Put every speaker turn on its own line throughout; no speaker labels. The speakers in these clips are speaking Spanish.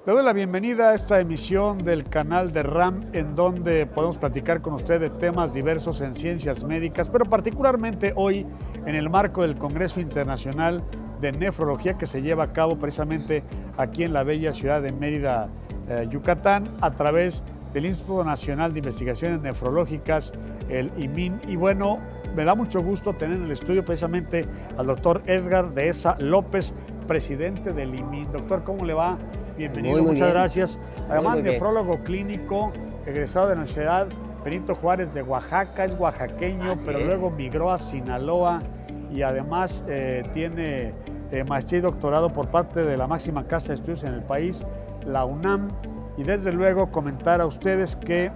Le doy la bienvenida a esta emisión del canal de RAM, en donde podemos platicar con usted de temas diversos en ciencias médicas, pero particularmente hoy en el marco del Congreso Internacional de Nefrología que se lleva a cabo precisamente aquí en la bella ciudad de Mérida, Yucatán, a través del Instituto Nacional de Investigaciones Nefrológicas, el IMIN. Y bueno, me da mucho gusto tener en el estudio precisamente al doctor Edgar Dehesa López, presidente del IMIN. Doctor, ¿cómo le va? Bienvenido, muchas gracias. Además, nefrólogo clínico, egresado de la Universidad Benito Juárez de Oaxaca, es oaxaqueño, pero luego migró a Sinaloa y además tiene maestría y doctorado por parte de la máxima casa de estudios en el país, la UNAM, y desde luego comentar a ustedes que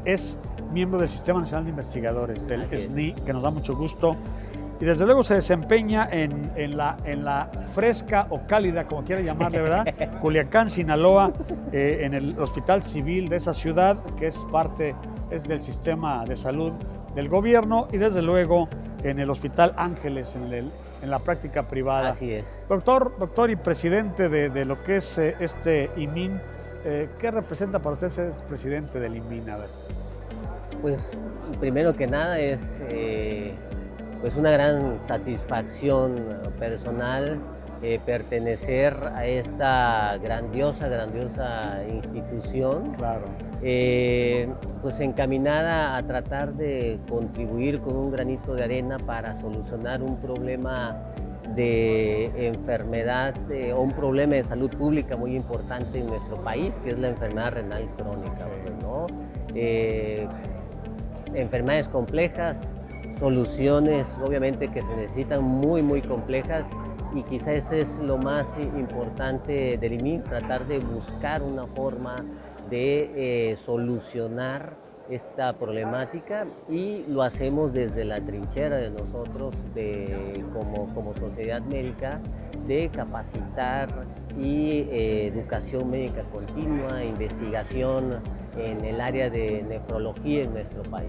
es miembro del Sistema Nacional de Investigadores, del SNI, que nos da mucho gusto. Y desde luego se desempeña en la fresca o cálida, como quiera llamarle, ¿verdad? Culiacán, Sinaloa, en el Hospital Civil de esa ciudad, que es del sistema de salud del gobierno, y desde luego en el Hospital Ángeles, en la práctica privada.
Así es.
Doctor y presidente de lo que es este IMIN, ¿qué representa para usted ser presidente del IMIN? A ver.
Pues primero que nada es pues una gran satisfacción personal pertenecer a esta grandiosa institución.
Claro.
Pues encaminada a tratar de contribuir con un granito de arena para solucionar un problema de enfermedad o un problema de salud pública muy importante en nuestro país, que es la enfermedad renal crónica,
Sí.
¿no? Enfermedades complejas, soluciones obviamente que se necesitan muy complejas, y quizás ese es lo más importante del IMIN, tratar de buscar una forma de solucionar esta problemática, y lo hacemos desde la trinchera de nosotros como sociedad médica, de capacitar y educación médica continua, investigación en el área de nefrología en nuestro país.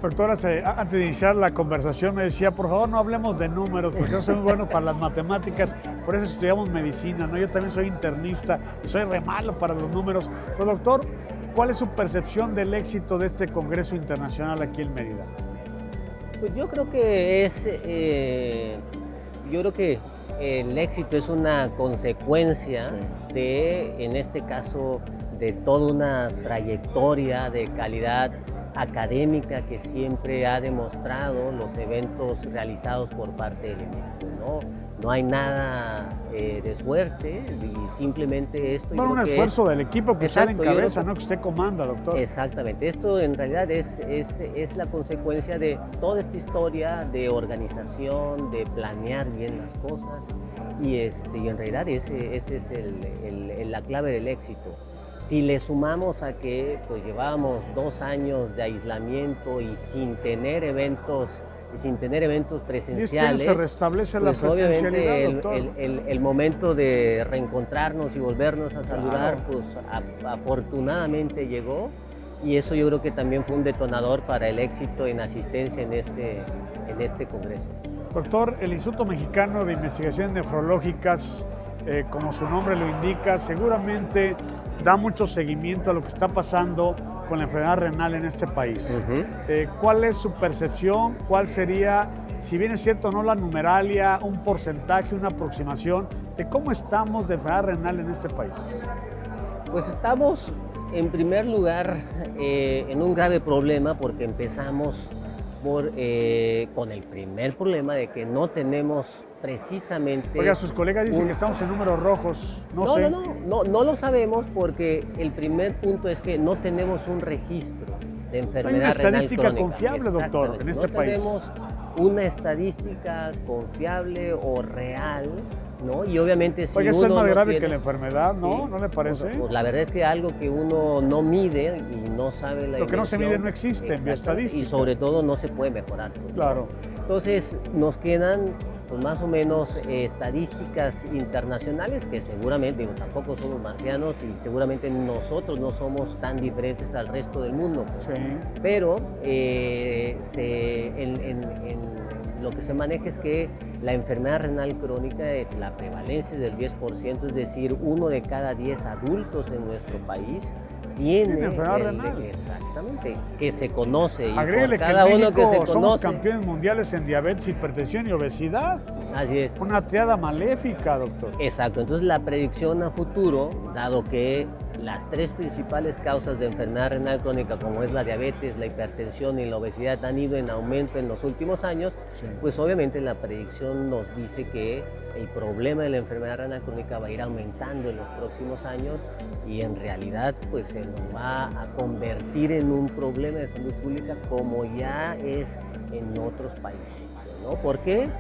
Doctora, antes de iniciar la conversación me decía, por favor no hablemos de números, porque yo soy muy bueno para las matemáticas, por eso estudiamos medicina, ¿no? Yo también soy internista y soy re malo para los números. Pero doctor, ¿cuál es su percepción del éxito de este Congreso Internacional aquí en Mérida?
Pues yo creo que el éxito es una consecuencia de, en este caso, de toda una trayectoria de calidad académica que siempre ha demostrado los eventos realizados por parte del IMIN, ¿no? No hay nada de suerte, y simplemente esto...
Bueno, un esfuerzo del equipo que usted encabeza, ¿no? Que usted comanda, doctor.
Exactamente. Esto en realidad es la consecuencia de toda esta historia de organización, de planear bien las cosas, y en realidad ese es la clave del éxito. Si le sumamos a que pues llevábamos 2 años de aislamiento y sin tener eventos presenciales,
se restablece
pues
la presencialidad,
obviamente el momento de reencontrarnos y volvernos a saludar, pues afortunadamente llegó, y eso yo creo que también fue un detonador para el éxito en asistencia en este congreso.
Doctor, el Instituto Mexicano de Investigaciones Nefrológicas, como su nombre lo indica, seguramente da mucho seguimiento a lo que está pasando con la enfermedad renal en este país. ¿Cuál es su percepción? ¿Cuál sería, si bien es cierto, no la numeralia, un porcentaje, una aproximación de cómo estamos de enfermedad renal en este país?
Pues estamos, en primer lugar, en un grave problema, porque empezamos con el primer problema de que no tenemos precisamente...
Oiga, sus colegas dicen que estamos en números rojos, no
lo sabemos, porque el primer punto es que no tenemos un registro de enfermedad renal crónica.
Hay una estadística confiable, doctor, en este país.
No tenemos una estadística confiable o real, ¿no? Y obviamente si
Oiga,
uno
eso es más
no
grave
tiene...
que la enfermedad, ¿no?
Sí.
¿No le parece?
Pues la verdad es que algo que uno no mide y no sabe la
Lo que no se
dimensión,
mide no existe en bioestadística.
Y sobre todo no se puede mejorar.
Claro.
Entonces nos quedan pues más o menos estadísticas internacionales que seguramente, tampoco somos marcianos y seguramente nosotros no somos tan diferentes al resto del mundo.
Sí.
Pero lo que se maneja es que la enfermedad renal crónica, la prevalencia es del 10%, es decir, 1 de cada 10 adultos en nuestro país tiene
enfermedad renal.
Exactamente, que se conoce. Y
Agrégale
por cada
que en
uno
México
que se
somos
conoce.
campeones mundiales en diabetes, hipertensión y obesidad.
Así es.
Una triada maléfica, doctor.
Exacto, entonces la predicción a futuro, dado que las 3 principales causas de enfermedad renal crónica, como es la diabetes, la hipertensión y la obesidad, han ido en aumento en los últimos años,
Sí.
pues obviamente la predicción nos dice que el problema de la enfermedad renal crónica va a ir aumentando en los próximos años y en realidad pues se nos va a convertir en un problema de salud pública como ya es en otros países, ¿no? ¿Por qué?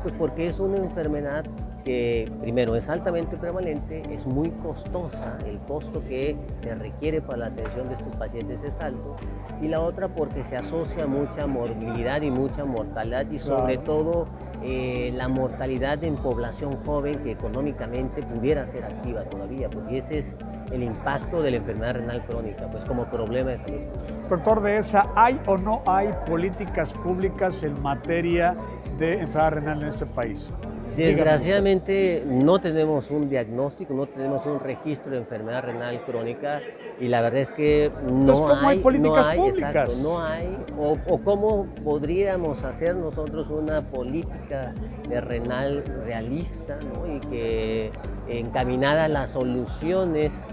Pues porque es una enfermedad que primero es altamente prevalente, es muy costosa, el costo que se requiere para la atención de estos pacientes es alto, y la otra porque se asocia mucha morbilidad y mucha mortalidad y sobre todo la mortalidad en población joven que económicamente pudiera ser activa todavía, pues y ese es el impacto de la enfermedad renal crónica, pues como problema de salud pública.
Doctor Dehesa, ¿hay o no hay políticas públicas en materia de enfermedad renal en este país?
Desgraciadamente no tenemos un diagnóstico, no tenemos un registro de enfermedad renal crónica y la verdad es que
Entonces, ¿cómo hay políticas públicas?
Exacto, no hay, o cómo podríamos hacer nosotros una política de renal realista, ¿no? Y que encaminada a las soluciones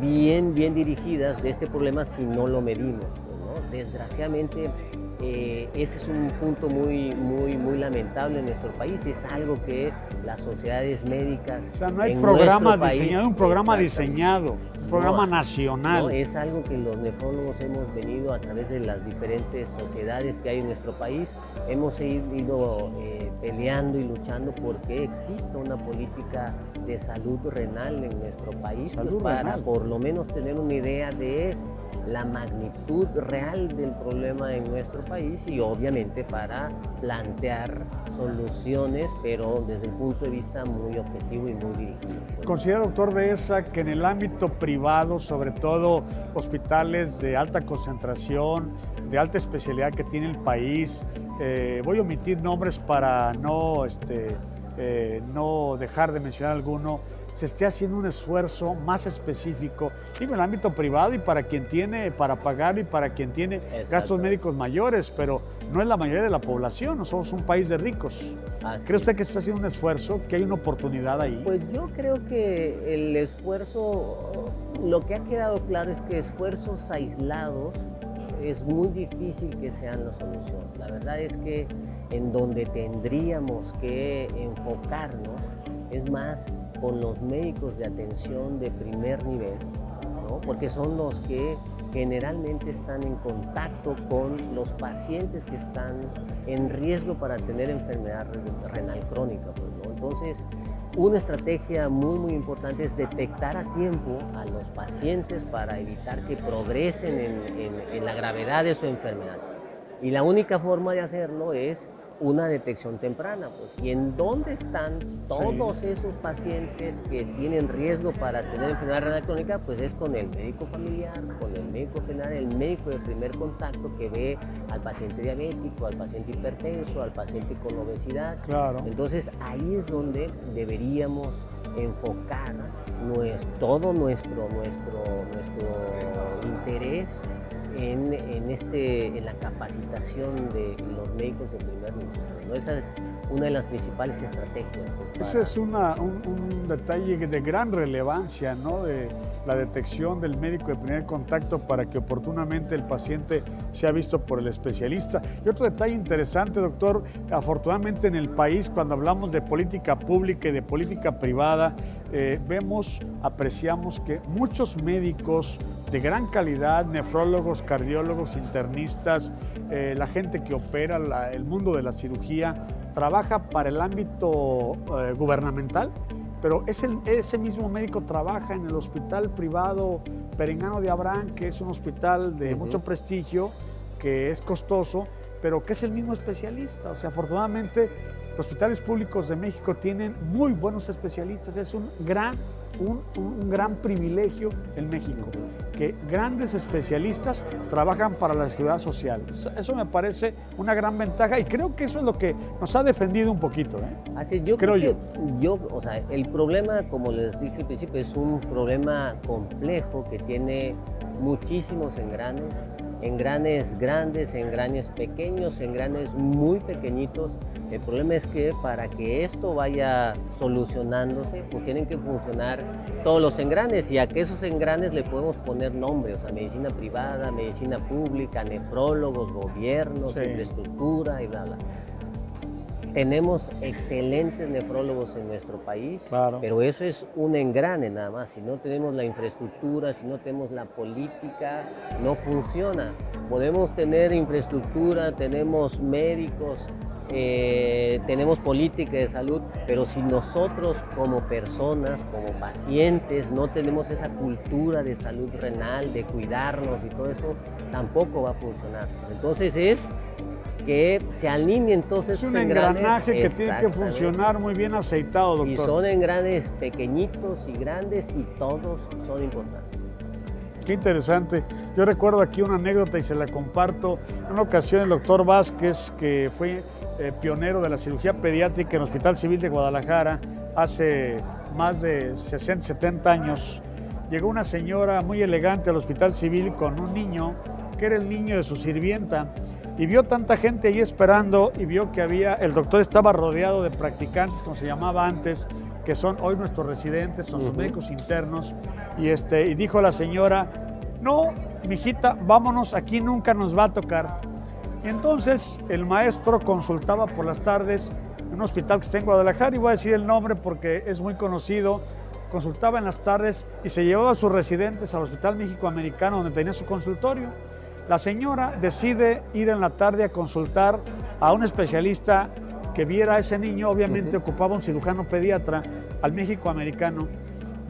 bien dirigidas de este problema si no lo medimos, ¿no? Desgraciadamente ese es un punto muy lamentable en nuestro país, es algo que las sociedades médicas,
o sea, no hay
en
programas
nuestro
diseñados,
país,
un programa diseñado, un programa nacional.
No, es algo que los nefrólogos hemos venido a través de las diferentes sociedades que hay en nuestro país, hemos ido peleando y luchando porque exista una política de salud renal en nuestro país, pues para por lo menos tener una idea de la magnitud real del problema en nuestro país y obviamente para plantear soluciones, pero desde el punto de vista muy objetivo y muy dirigido.
¿Considera, doctor Dehesa, que en el ámbito privado, sobre todo hospitales de alta concentración, de alta especialidad que tiene el país, voy a omitir nombres para no dejar de mencionar alguno, se esté haciendo un esfuerzo más específico, digo, en el ámbito privado y para quien tiene para pagar y para quien tiene gastos médicos mayores, pero no es la mayoría de la población, no somos un país de ricos. ¿Cree usted que se está haciendo un esfuerzo, que hay una oportunidad ahí?
Pues yo creo que el esfuerzo, lo que ha quedado claro es que esfuerzos aislados es muy difícil que sean la solución. La verdad es que en donde tendríamos que enfocarnos es más con los médicos de atención de primer nivel, ¿no? Porque son los que generalmente están en contacto con los pacientes que están en riesgo para tener enfermedad renal crónica, pues, ¿no? Entonces, una estrategia muy importante es detectar a tiempo a los pacientes para evitar que progresen en la gravedad de su enfermedad. Y la única forma de hacerlo es una detección temprana, pues, y en dónde están todos esos pacientes que tienen riesgo para tener enfermedad renal crónica, pues es con el médico familiar, con el médico general, el médico de primer contacto que ve al paciente diabético, al paciente hipertenso, al paciente con obesidad.
Claro.
Entonces ahí es donde deberíamos enfocar todo nuestro interés en la capacitación de los médicos de primer nivel, ¿no? Esa es una de las principales estrategias. Pues,
ese es un detalle de gran relevancia, ¿no? De la detección del médico de primer contacto para que oportunamente el paciente sea visto por el especialista. Y otro detalle interesante, doctor, afortunadamente en el país, cuando hablamos de política pública y de política privada, apreciamos que muchos médicos de gran calidad, nefrólogos, cardiólogos, internistas, la gente que opera, el mundo de la cirugía, trabaja para el ámbito gubernamental, pero ese mismo médico trabaja en el hospital privado Perengano de Abraham, que es un hospital de mucho prestigio, que es costoso, pero que es el mismo especialista. O sea, afortunadamente, los hospitales públicos de México tienen muy buenos especialistas, es un gran un gran privilegio en México, que grandes especialistas trabajan para la seguridad social. Eso me parece una gran ventaja y creo que eso es lo que nos ha defendido un poquito.
Así, yo creo que o sea, el problema, como les dije al principio, es un problema complejo que tiene muchísimos engranes grandes, engranes pequeños, engranes muy pequeñitos. El problema es que para que esto vaya solucionándose, pues tienen que funcionar todos los engranes, y a que esos engranes le podemos poner nombre, o sea, medicina privada, medicina pública, nefrólogos, gobiernos, infraestructura y bla, bla. Tenemos excelentes nefrólogos en nuestro país,
claro,
pero eso es un engrane nada más. Si no tenemos la infraestructura, si no tenemos la política, no funciona. Podemos tener infraestructura, tenemos médicos, tenemos política de salud, pero si nosotros como personas, como pacientes, no tenemos esa cultura de salud renal, de cuidarnos y todo eso, tampoco va a funcionar. Entonces es que se alineen todos esos engranes.
Es un engranaje que tiene que funcionar muy bien aceitado, doctor.
Y son engranes pequeñitos y grandes y todos son importantes.
Qué interesante. Yo recuerdo aquí una anécdota y se la comparto. En una ocasión el doctor Vázquez, que fue pionero de la cirugía pediátrica en el Hospital Civil de Guadalajara hace más de 60, 70 años, llegó una señora muy elegante al Hospital Civil con un niño que era el niño de su sirvienta. Y vio tanta gente ahí esperando y vio que el doctor estaba rodeado de practicantes, como se llamaba antes, que son hoy nuestros residentes, son sus médicos internos. Y dijo la señora, no, mijita, vámonos, aquí nunca nos va a tocar. Y entonces el maestro consultaba por las tardes en un hospital que está en Guadalajara, y voy a decir el nombre porque es muy conocido, consultaba en las tardes y se llevaba a sus residentes al Hospital México-Americano, donde tenía su consultorio. La señora decide ir en la tarde a consultar a un especialista que viera a ese niño. Obviamente ocupaba un cirujano pediatra al México-Americano.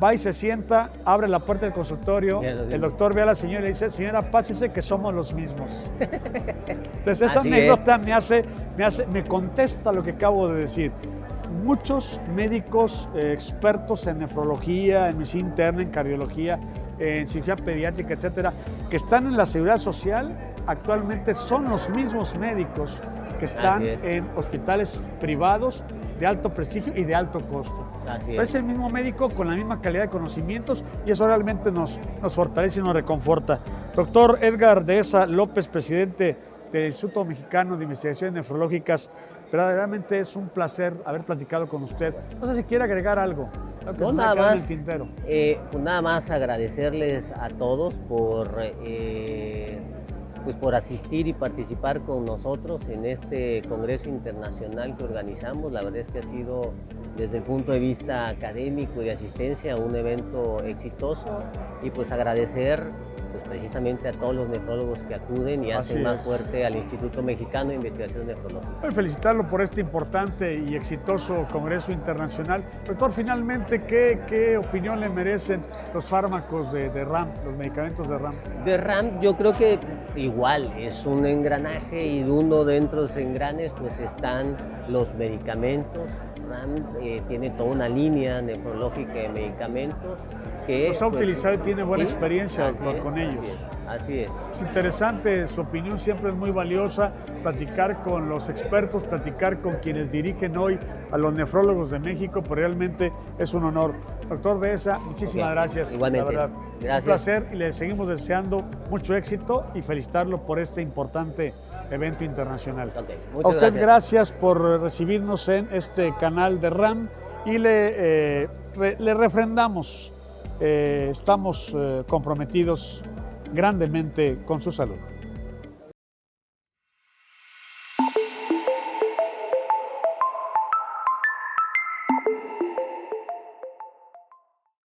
Va y se sienta, abre la puerta del consultorio, el doctor ve a la señora y le dice, señora, pásese que somos los mismos. Entonces esa anécdota me contesta lo que acabo de decir. Muchos médicos expertos en nefrología, en medicina interna, en cardiología, en cirugía pediátrica, etcétera, que están en la seguridad social, actualmente son los mismos médicos que están en hospitales privados de alto prestigio y de alto costo. Pero es el mismo médico con la misma calidad de conocimientos, y eso realmente nos fortalece y nos reconforta. Doctor Edgar Dehesa López, presidente del Instituto Mexicano de Investigaciones Nefrológicas, verdaderamente es un placer haber platicado con usted. No sé si quiere agregar algo.
No, nada más agradecerles a todos por asistir y participar con nosotros en este Congreso Internacional que organizamos. La verdad es que ha sido, desde el punto de vista académico y de asistencia, un evento exitoso, y pues agradecer precisamente a todos los nefrólogos que acuden y hacen más fuerte al Instituto Mexicano de Investigación Nefrológica.
Felicitarlo por este importante y exitoso Congreso Internacional. Doctor, finalmente, ¿qué opinión le merecen los fármacos de RAM, los medicamentos de RAM?
De RAM, yo creo que igual es un engranaje, y uno dentro de esos engranes pues están los medicamentos. RAM tiene toda una línea nefrológica de medicamentos que
los ha utilizado y tiene buena experiencia, doctor, con ellos.
Así es.
Es interesante, su opinión siempre es muy valiosa, platicar con los expertos, platicar con quienes dirigen hoy a los nefrólogos de México, pues realmente es un honor. Doctor Dehesa, muchísimas gracias.
Igualmente.
La verdad,
gracias.
Un placer, y le seguimos deseando mucho éxito y felicitarlo por este importante evento internacional.
Muchas
a usted gracias por recibirnos en este canal de RAM, y le refrendamos, estamos comprometidos grandemente con su salud.